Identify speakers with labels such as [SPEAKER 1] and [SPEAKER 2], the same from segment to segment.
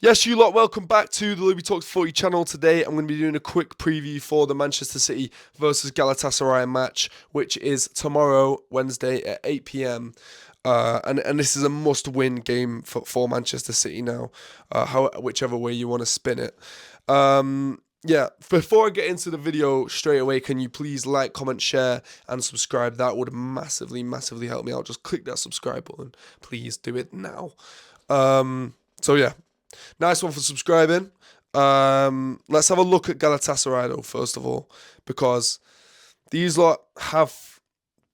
[SPEAKER 1] Yes, you lot, welcome back to the Louis Talks Footy channel. Today I'm going to be doing a quick preview for the Manchester City versus Galatasaray match, which is tomorrow, Wednesday at 8 p.m. And this is a must-win game for Manchester City now, whichever way you want to spin it. Yeah, before I get into the video straight away, can you please like, comment, share, and subscribe? That would massively, massively help me out. Just click that subscribe button. Please do it now. So yeah, nice one for subscribing. Let's have a look at Galatasaray though, first of all, because these lot have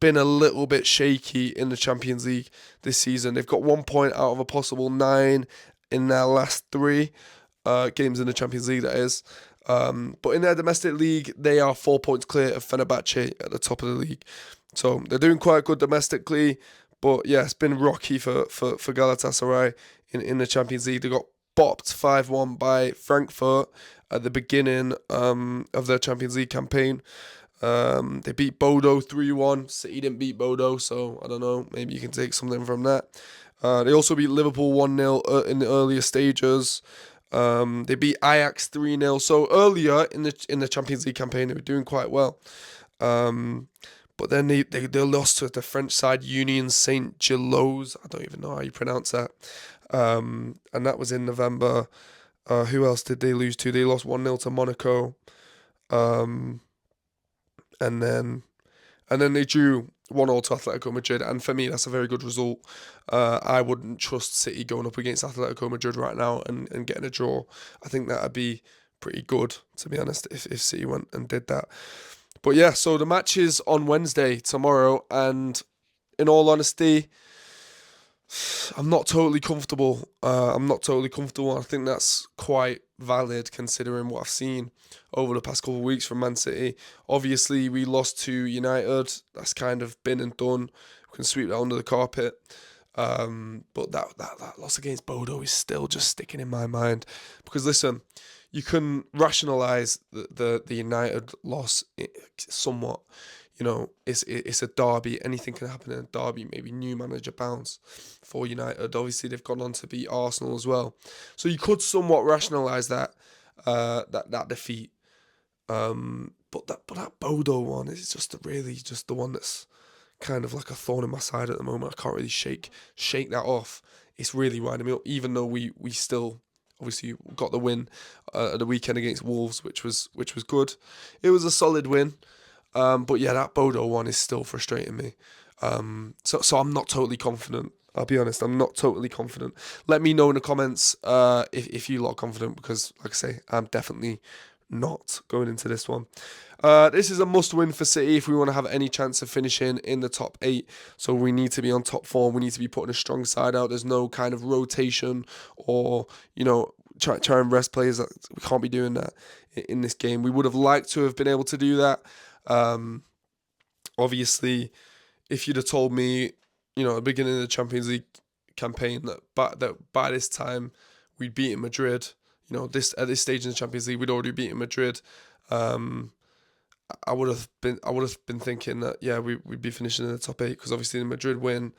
[SPEAKER 1] been a little bit shaky in the Champions League this season. They've got 1 point out of a possible 9 in their last 3 games in the Champions League, that is. But in their domestic league, they are 4 points clear of Fenerbahce at the top of the league. So they're doing quite good domestically. But yeah, it's been rocky for Galatasaray in the Champions League. They got bopped 5-1 by Frankfurt at the beginning of their Champions League campaign. They beat Bodo 3-1. City didn't beat Bodo, so I don't know. Maybe you can take something from that. They also beat Liverpool 1-0 in the earlier stages. They beat Ajax 3-0. So earlier in the Champions League campaign, they were doing quite well. But then they lost to the French side, Union Saint-Gilloise. I don't even know how you pronounce that. And that was in November. Who else did they lose to? They lost 1-0 to Monaco. And then they drew 1-0 to Atletico Madrid. And for me, that's a very good result. I wouldn't trust City going up against Atletico Madrid right now and getting a draw. I think that would be pretty good, to be honest, if City went and did that. But yeah, so the match is on Wednesday, tomorrow, and in all honesty, I'm not totally comfortable. I think that's quite valid considering what I've seen over the past couple of weeks from Man City. Obviously, we lost to United. That's kind of been and done. We can sweep that under the carpet. But that loss against Bodo is still just sticking in my mind. Because listen, you can rationalise the United loss somewhat. You know, it's a derby. Anything can happen in a derby. Maybe new manager bounce for United. Obviously, they've gone on to beat Arsenal as well. So you could somewhat rationalise that defeat. But that Bodo one is just really just the one that's kind of like a thorn in my side at the moment. I can't really shake that off. It's really winding me up. Even though we still obviously got the win at the weekend against Wolves, which was good. It was a solid win. But yeah, that Bodo one is still frustrating me. So I'm not totally confident. I'll be honest, I'm not totally confident. Let me know in the comments if you lot are confident, because like I say, I'm definitely not going into this one. This is a must-win for City if we want to have any chance of finishing in the top 8. So we need to be on top form. We need to be putting a strong side out. There's no kind of rotation or, try and rest players. We can't be doing that in this game. We would have liked to have been able to do that. Obviously, if you'd have told me, at the beginning of the Champions League campaign that by this time we'd beaten Madrid, at this stage in the Champions League we'd already beaten Madrid, I would have been thinking that we'd be finishing in the top 8, because obviously the Madrid win,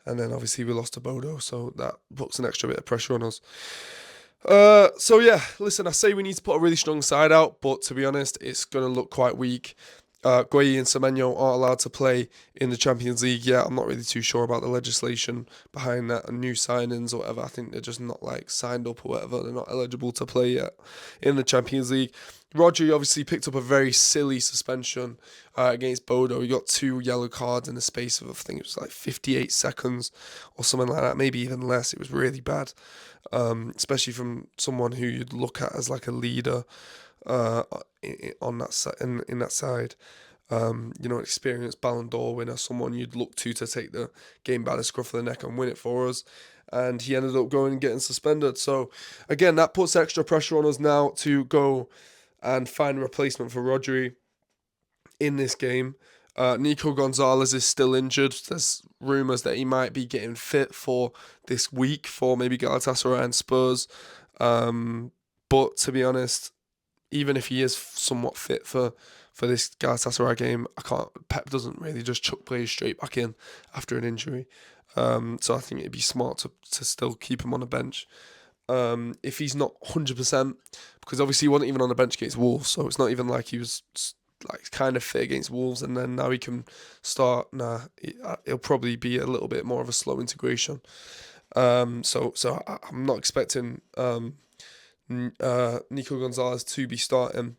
[SPEAKER 1] and then obviously we lost to Bodo, so that puts an extra bit of pressure on us. So yeah, listen, I say we need to put a really strong side out, but to be honest, it's going to look quite weak. Gueye and Semenyo aren't allowed to play in the Champions League yet. I'm not really too sure about the legislation behind that and new signings or whatever. I think they're just not signed up or whatever. They're not eligible to play yet in the Champions League. Rodri obviously picked up a very silly suspension against Bodo. He got 2 yellow cards in the space of, I think it was 58 seconds or something like that, maybe even less. It was really bad, especially from someone who you'd look at as a leader on that in that side. Experienced Ballon d'Or winner, someone you'd look to take the game by the scruff of the neck and win it for us. And he ended up going and getting suspended. So again, that puts extra pressure on us now to go and find a replacement for Rodri in this game. Nico Gonzalez is still injured. There's rumours that he might be getting fit for this week for maybe Galatasaray and Spurs. But to be honest, even if he is somewhat fit for this Galatasaray game, Pep doesn't really just chuck players straight back in after an injury. So I think it'd be smart to still keep him on the bench. if he's not 100%, because obviously he wasn't even on the bench against Wolves, so it's not even like he was like kind of fit against Wolves and then now he can start. Nah, it'll probably be a little bit more of a slow integration. So I'm not expecting Nico Gonzalez to be starting.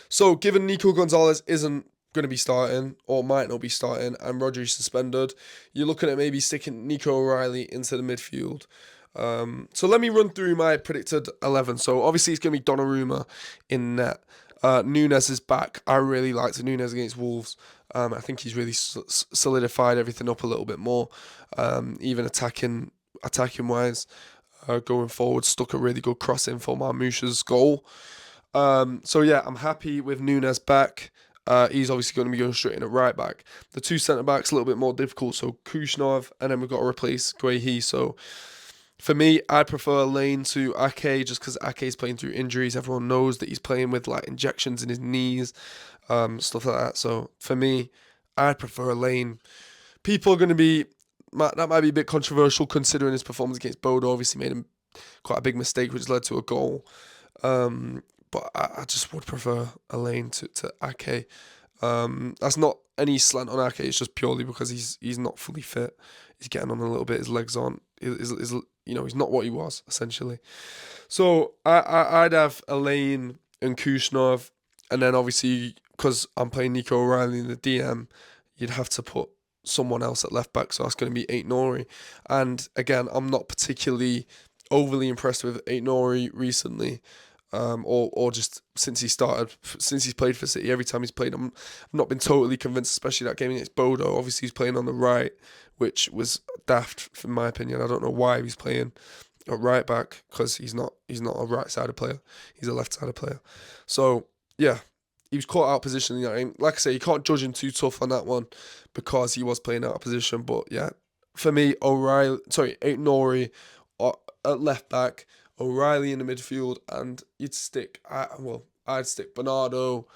[SPEAKER 1] So given Nico Gonzalez isn't going to be starting or might not be starting and Rodri's suspended, you're looking at maybe sticking Nico O'Reilly into the midfield. So let me run through my predicted 11. So obviously it's going to be Donnarumma in net. Nunes is back. I really liked Nunes against Wolves. I think he's really solidified everything up a little bit more. Even attacking wise, going forward, stuck a really good cross in for Marmoush's goal. So yeah, I'm happy with Nunes back. He's obviously going to be going straight in at right back. The two centre backs a little bit more difficult. So Kushnov, and then we've got to replace Guehi. So for me, I'd prefer Lane to Ake just because Ake's playing through injuries. Everyone knows that he's playing with like injections in his knees, stuff like that. So for me, I'd prefer Lane. People are going to be, that might be a bit controversial considering his performance against Bodo. Obviously made him quite a big mistake which led to a goal. But I just would prefer Lane to Ake. That's not any slant on Ake. It's just purely because he's not fully fit. He's getting on a little bit. His legs aren't. He's not what he was essentially. So I'd have Elaine and Kushnov, and then obviously because I'm playing Nico O'Reilly in the DM, you'd have to put someone else at left back. So that's going to be Ait Nouri. And again, I'm not particularly overly impressed with Ait Nouri recently. Or just since he's played for City. Every time he's played, I've not been totally convinced, especially that game against Bodo. Obviously, he's playing on the right, which was daft, in my opinion. I don't know why he's playing at right back, because he's not a right-sided player. He's a left-sided player. So, yeah, he was caught out of position in that game. Like I say, you can't judge him too tough on that one, because he was playing out of position. But, yeah, for me, Ait Nouri at left back, O'Reilly in the midfield, and I'd stick Bernardo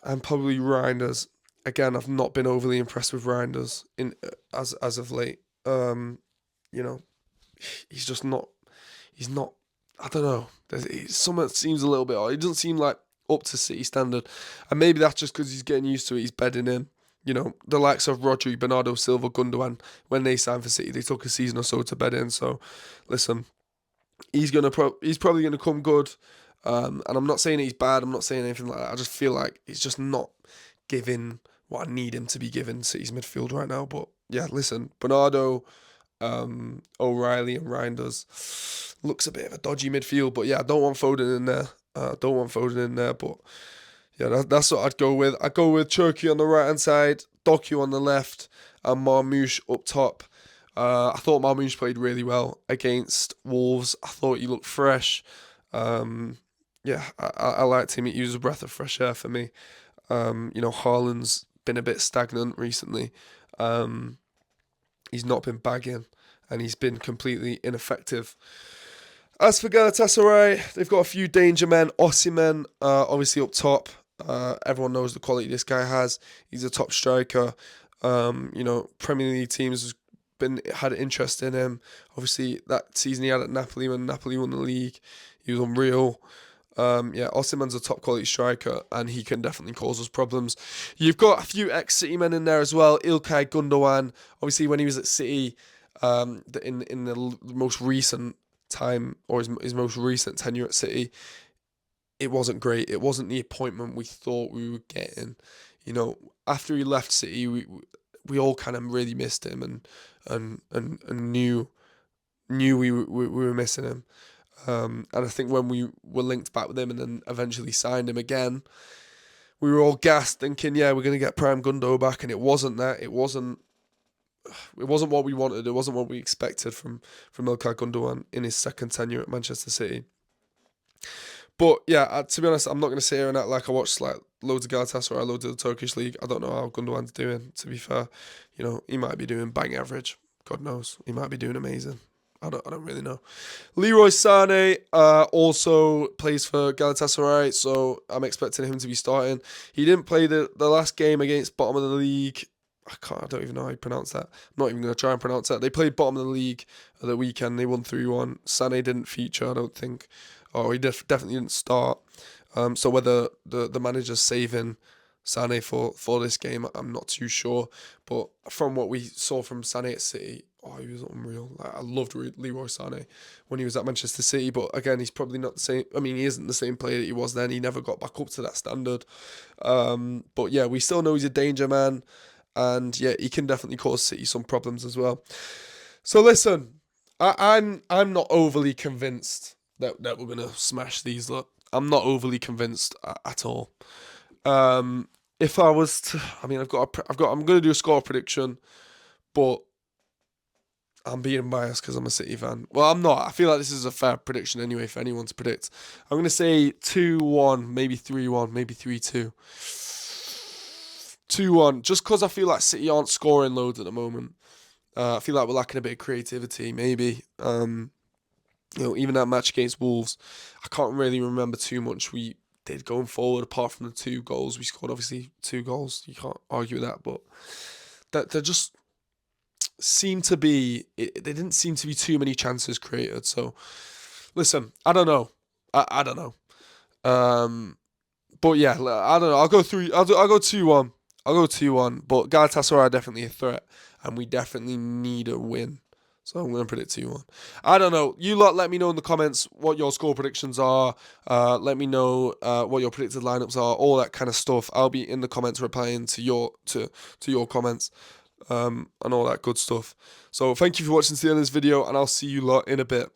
[SPEAKER 1] and probably Reinders. Again, I've not been overly impressed with Reinders as of late. He's just not. He's not. I don't know. Something seems a little bit odd. He doesn't seem like up to City standard, and maybe that's just because he's getting used to it. He's bedding in. The likes of Rodri, Bernardo Silva, Gundogan, when they signed for City, they took a season or so to bed in. So, listen, he's probably gonna come good. And I'm not saying he's bad. I'm not saying anything like that. I just feel like he's just not giving what I need him to be giving City's midfield right now. But yeah, listen, Bernardo, O'Reilly, and Reinders looks a bit of a dodgy midfield. But yeah, I don't want Foden in there. But yeah, that's what I'd go with. I'd go with Cherki on the right hand side, Doku on the left, and Marmoush up top. I thought Marmoush played really well against Wolves. I thought he looked fresh. I liked him. He was a breath of fresh air for me. Haaland's been a bit stagnant recently. He's not been bagging, and he's been completely ineffective. As for Galatasaray, they've got a few danger men. Osimhen, obviously up top. Everyone knows the quality this guy has. He's a top striker. Premier League teams had interest in him. Obviously, that season he had at Napoli when Napoli won the league, he was unreal. Osimhen's a top quality striker, and he can definitely cause us problems. You've got a few ex-City men in there as well. Ilkay Gundogan, obviously when he was at City, in the most recent time, or his most recent tenure at City, it wasn't great. It wasn't the appointment we thought we were getting. After he left City, we all kind of really missed him and knew we were missing him. And I think when we were linked back with him and then eventually signed him again, we were all gassed thinking, yeah, we're going to get Prime Gundo back, and it wasn't that. It wasn't what we wanted. It wasn't what we expected from Ilkay Gundogan in his second tenure at Manchester City. But yeah, to be honest, I'm not going to sit here and act like I watched like loads of Galatasaray, loads of the Turkish league. I don't know how Gundogan's doing, to be fair. He might be doing bang average. God knows. He might be doing amazing. I don't really know. Leroy Sané also plays for Galatasaray, so I'm expecting him to be starting. He didn't play the last game against bottom of the league I don't even know how you pronounce that. I'm not even going to try and pronounce that. They played bottom of the league at the weekend. They won 3-1. Sané didn't feature, I don't think. He definitely didn't start. So whether the manager's saving Sané for this game, I'm not too sure. But from what we saw from Sané at City, he was unreal. Like, I loved Leroy Sané when he was at Manchester City. But again, he's probably not the same. I mean, he isn't the same player that he was then. He never got back up to that standard. But yeah, we still know he's a danger man. And yeah, he can definitely cause City some problems as well. So listen, I'm not overly convinced that we're gonna smash these. Look, I'm not overly convinced at all. If I was to, I mean, I'm gonna do a score prediction, but I'm being biased because I'm a City fan. Well, I'm not. I feel like this is a fair prediction anyway for anyone to predict. I'm gonna say 2-1, maybe 3-1, maybe 3-2. 2-1, just because I feel like City aren't scoring loads at the moment. I feel like we're lacking a bit of creativity, maybe. Even that match against Wolves, I can't really remember too much we did going forward, apart from the 2 goals we scored. Obviously, 2 goals, you can't argue with that, but there just seemed to be, there didn't seem to be too many chances created. So, listen, I don't know. I don't know. But yeah, I don't know. I'll go 2-1. I'll go 2-1. But Galatasaray are definitely a threat, and we definitely need a win. So I'm going to predict 2-1. I don't know. You lot let me know in the comments what your score predictions are. Let me know what your predicted lineups are, all that kind of stuff. I'll be in the comments replying to your comments and all that good stuff. So thank you for watching to the end of this video, and I'll see you lot in a bit.